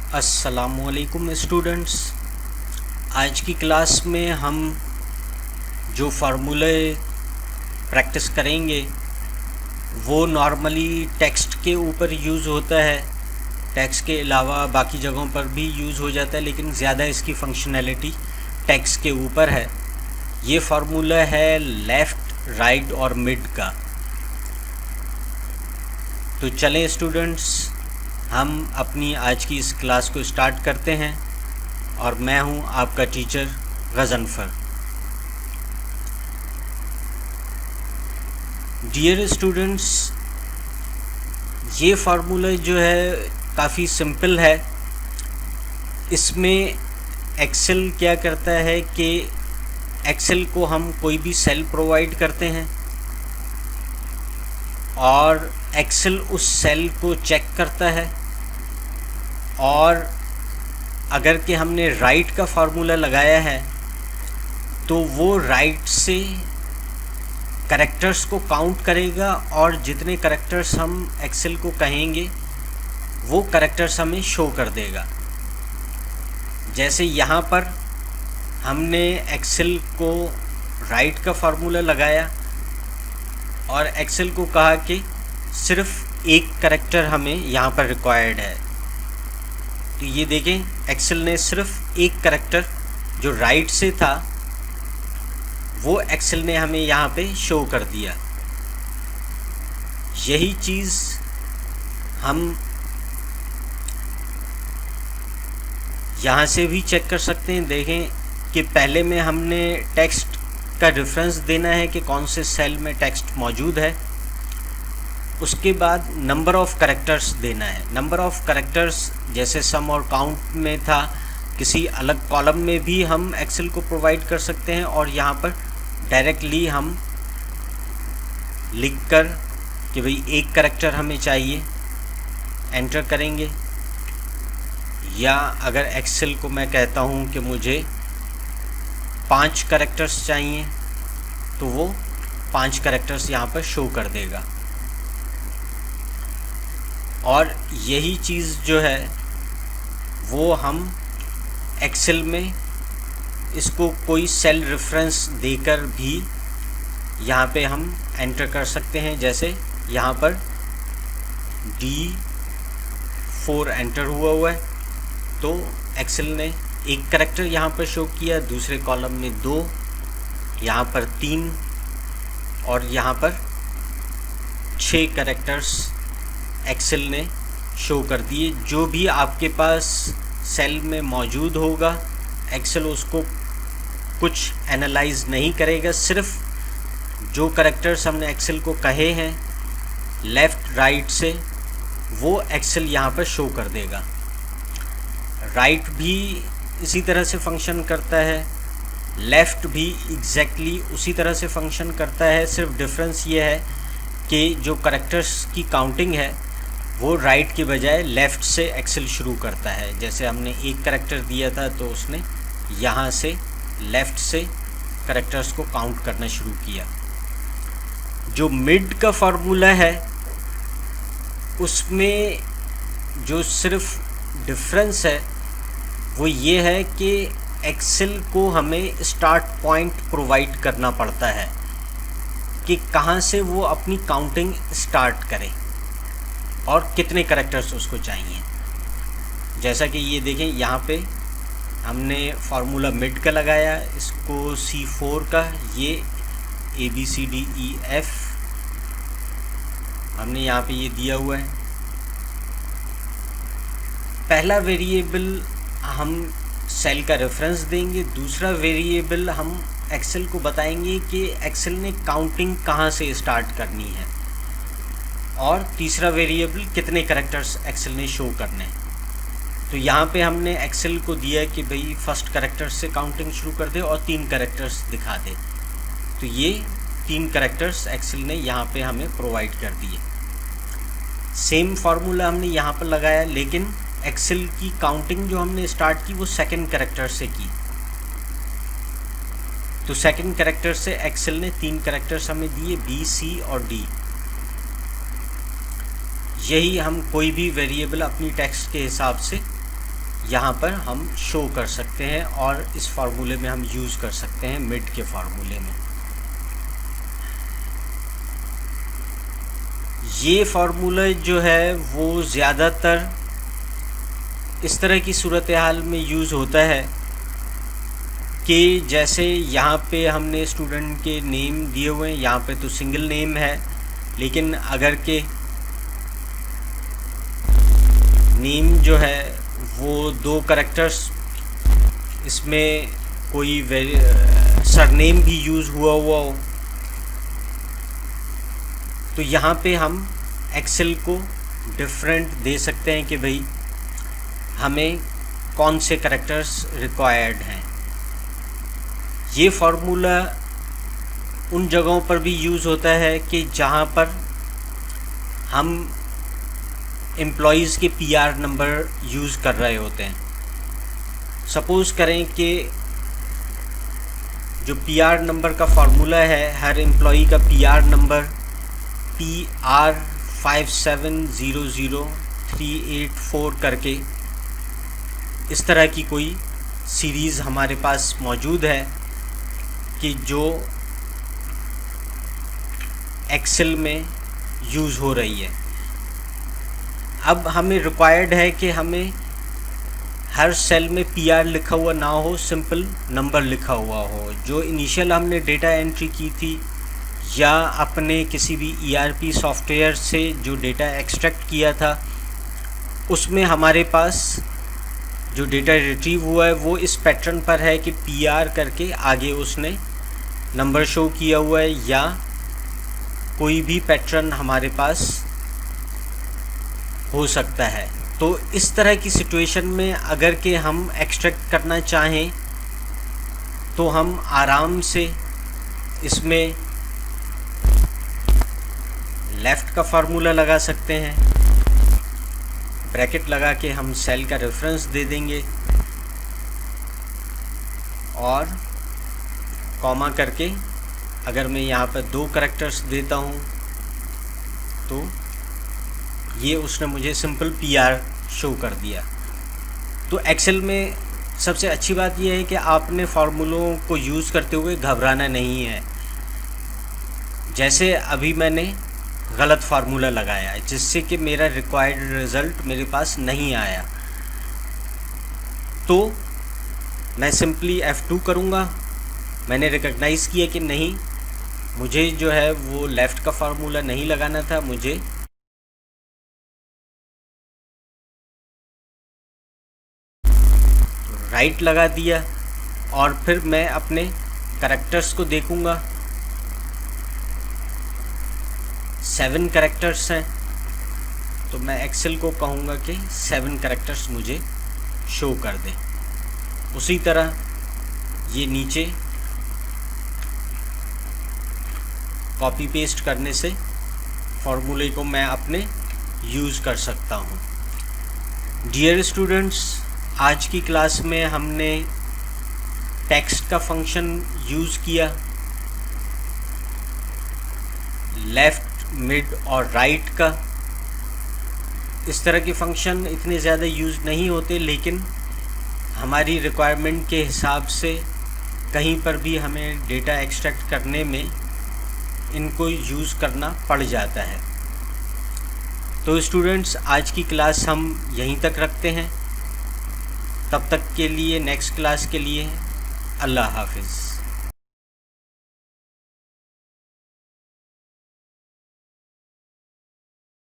अस्सलामुअलैकुम स्टूडेंट्स। आज की क्लास में हम जो फार्मूले प्रैक्टिस करेंगे वो नॉर्मली टेक्स्ट के ऊपर यूज़ होता है। टेक्स्ट के अलावा बाकी जगहों पर भी यूज़ हो जाता है, लेकिन ज़्यादा इसकी फंक्शनैलिटी टेक्स्ट के ऊपर है। ये फार्मूला है लेफ़्ट, राइट और मिड का। तो चलें स्टूडेंट्स, हम अपनी आज की इस क्लास को स्टार्ट करते हैं और मैं हूं आपका टीचर गज़नफ़र। डियर स्टूडेंट्स, ये फार्मूला जो है काफ़ी सिंपल है। इसमें एक्सेल क्या करता है कि एक्सेल को हम कोई भी सेल प्रोवाइड करते हैं और एक्सेल उस सेल को चेक करता है, और अगर कि हमने राइट का फार्मूला लगाया है तो वो राइट से कैरेक्टर्स को काउंट करेगा और जितने कैरेक्टर्स हम एक्सेल को कहेंगे वो कैरेक्टर्स हमें शो कर देगा। जैसे यहाँ पर हमने एक्सेल को राइट का फार्मूला लगाया और एक्सेल को कहा कि सिर्फ एक कैरेक्टर हमें यहाँ पर रिक्वायर्ड है। तो ये देखें, एक्सेल ने सिर्फ एक कैरेक्टर जो राइट से था वो एक्सेल ने हमें यहाँ पे शो कर दिया। यही चीज़ हम यहाँ से भी चेक कर सकते हैं। देखें कि पहले में हमने टेक्स्ट का रेफरेंस देना है कि कौन से सेल में टेक्स्ट मौजूद है। उसके बाद नंबर ऑफ़ कैरेक्टर्स देना है। नंबर ऑफ़ कैरेक्टर्स जैसे सम और काउंट में था, किसी अलग कॉलम में भी हम एक्सेल को प्रोवाइड कर सकते हैं और यहाँ पर डायरेक्टली हम लिखकर कि भाई एक कैरेक्टर हमें चाहिए एंटर करेंगे। या अगर एक्सेल को मैं कहता हूँ कि मुझे 5 कैरेक्टर्स चाहिए तो वो 5 कैरेक्टर्स यहाँ पर शो कर देगा। और यही चीज़ जो है वो हम एक्सेल में इसको कोई सेल रेफरेंस देकर भी यहाँ पे हम एंटर कर सकते हैं। जैसे यहाँ पर D4 एंटर हुआ है तो एक्सेल ने एक कैरेक्टर यहाँ पर शो किया, दूसरे कॉलम में 2, यहाँ पर 3 और यहाँ पर 6 कैरेक्टर्स एक्सेल ने शो कर दिए। जो भी आपके पास सेल में मौजूद होगा एक्सेल उसको कुछ एनालाइज नहीं करेगा, सिर्फ जो कैरेक्टर्स हमने एक्सेल को कहे हैं लेफ़्ट राइट से वो एक्सेल यहाँ पर शो कर देगा। राइट भी इसी तरह से फंक्शन करता है, लेफ़्ट भी एग्जैक्टली उसी तरह से फंक्शन करता है। सिर्फ डिफरेंस ये है कि जो कैरेक्टर्स की काउंटिंग है वो राइट के बजाय लेफ़्ट से एक्सेल शुरू करता है। जैसे हमने एक कैरेक्टर दिया था तो उसने यहाँ से लेफ़्ट से कैरेक्टर्स को काउंट करना शुरू किया। जो मिड का फार्मूला है उसमें जो सिर्फ डिफरेंस है वो ये है कि एक्सेल को हमें स्टार्ट पॉइंट प्रोवाइड करना पड़ता है कि कहाँ से वो अपनी काउंटिंग स्टार्ट करे और कितने कैरेक्टर्स उसको चाहिए। जैसा कि ये देखें, यहाँ पे हमने फार्मूला मिड का लगाया, इसको C4 का, ये ABCDEF हमने यहाँ पे ये दिया हुआ है। पहला वेरिएबल हम सेल का रेफरेंस देंगे, दूसरा वेरिएबल हम एक्सेल को बताएंगे कि एक्सेल ने काउंटिंग कहाँ से स्टार्ट करनी है, और तीसरा वेरिएबल कितने कैरेक्टर्स एक्सेल ने शो करने हैं। तो यहाँ पे हमने एक्सेल को दिया कि भाई फर्स्ट कैरेक्टर से काउंटिंग शुरू कर दे और 3 कैरेक्टर्स दिखा दे। तो ये 3 कैरेक्टर्स एक्सेल ने यहाँ पे हमें प्रोवाइड कर दिए। सेम फार्मूला हमने यहाँ पर लगाया, लेकिन एक्सेल की काउंटिंग जो हमने स्टार्ट की वो सेकंड कैरेक्टर से की। तो सेकंड कैरेक्टर से एक्सेल ने 3 कैरेक्टर्स हमें दिए, B, C और D। यही हम कोई भी वेरिएबल अपनी टेक्स्ट के हिसाब से यहाँ पर हम शो कर सकते हैं और इस फार्मूले में हम यूज़ कर सकते हैं मिड के फार्मूले में। ये फार्मूला जो है वो ज़्यादातर इस तरह की सूरत हाल में यूज़ होता है कि जैसे यहाँ पे हमने स्टूडेंट के नेम दिए हुए हैं, यहाँ पे तो सिंगल नेम है, लेकिन अगर के नेम जो है वो 2 कैरेक्टर्स, इसमें कोई सरनेम भी यूज़ हुआ हो, तो यहाँ पे हम एक्सेल को डिफरेंट दे सकते हैं कि भाई हमें कौन से कैरेक्टर्स रिक्वायर्ड हैं। ये फार्मूला उन जगहों पर भी यूज़ होता है कि जहाँ पर हम एम्प्लॉयज़ के पीआर नंबर यूज़ कर रहे होते हैं। सपोज़ करें कि जो पीआर नंबर का फार्मूला है, हर एम्प्लॉई का पीआर नंबर PR 5700384 करके इस तरह की कोई सीरीज़ हमारे पास मौजूद है कि जो एक्सेल में यूज़ हो रही है। अब हमें रिक्वायर्ड है कि हमें हर सेल में PR लिखा हुआ ना हो, सिंपल नंबर लिखा हुआ हो। जो इनिशियल हमने डेटा एंट्री की थी या अपने किसी भी ERP सॉफ्टवेयर से जो डेटा एक्सट्रैक्ट किया था, उसमें हमारे पास जो डेटा रिट्रीव हुआ है वो इस पैटर्न पर है कि PR करके आगे उसने नंबर शो किया हुआ है, या कोई भी पैटर्न हमारे पास हो सकता है। तो इस तरह की सिचुएशन में अगर कि हम एक्सट्रैक्ट करना चाहें तो हम आराम से इसमें लेफ़्ट का फार्मूला लगा सकते हैं, ब्रैकेट लगा के हम सेल का रेफरेंस दे देंगे और कॉमा करके अगर मैं यहाँ पर 2 कैरेक्टर्स देता हूँ तो ये उसने मुझे सिंपल PR शो कर दिया। तो एक्सेल में सबसे अच्छी बात यह है कि आपने फार्मूलों को यूज़ करते हुए घबराना नहीं है। जैसे अभी मैंने गलत फार्मूला लगाया है जिससे कि मेरा रिक्वायर्ड रिज़ल्ट मेरे पास नहीं आया, तो मैं सिंपली F2 करूँगा। मैंने रिकग्नाइज़ किया कि नहीं, मुझे जो है वो लेफ़्ट का फार्मूला नहीं लगाना था, मुझे राइट लगा दिया। और फिर मैं अपने कैरेक्टर्स को देखूँगा, 7 कैरेक्टर्स हैं, तो मैं एक्सेल को कहूँगा कि 7 कैरेक्टर्स मुझे शो कर दें। उसी तरह ये नीचे कॉपी पेस्ट करने से फार्मूले को मैं अपने यूज़ कर सकता हूँ। डियर स्टूडेंट्स, आज की क्लास में हमने टेक्स्ट का फंक्शन यूज़ किया, लेफ़्ट, मिड और राइट का। इस तरह के फंक्शन इतने ज़्यादा यूज़ नहीं होते, लेकिन हमारी रिक्वायरमेंट के हिसाब से कहीं पर भी हमें डेटा एक्सट्रैक्ट करने में इनको यूज़ करना पड़ जाता है। तो स्टूडेंट्स, आज की क्लास हम यहीं तक रखते हैं। तब तक के लिए नेक्स्ट क्लास के लिए अल्लाह हाफिज़।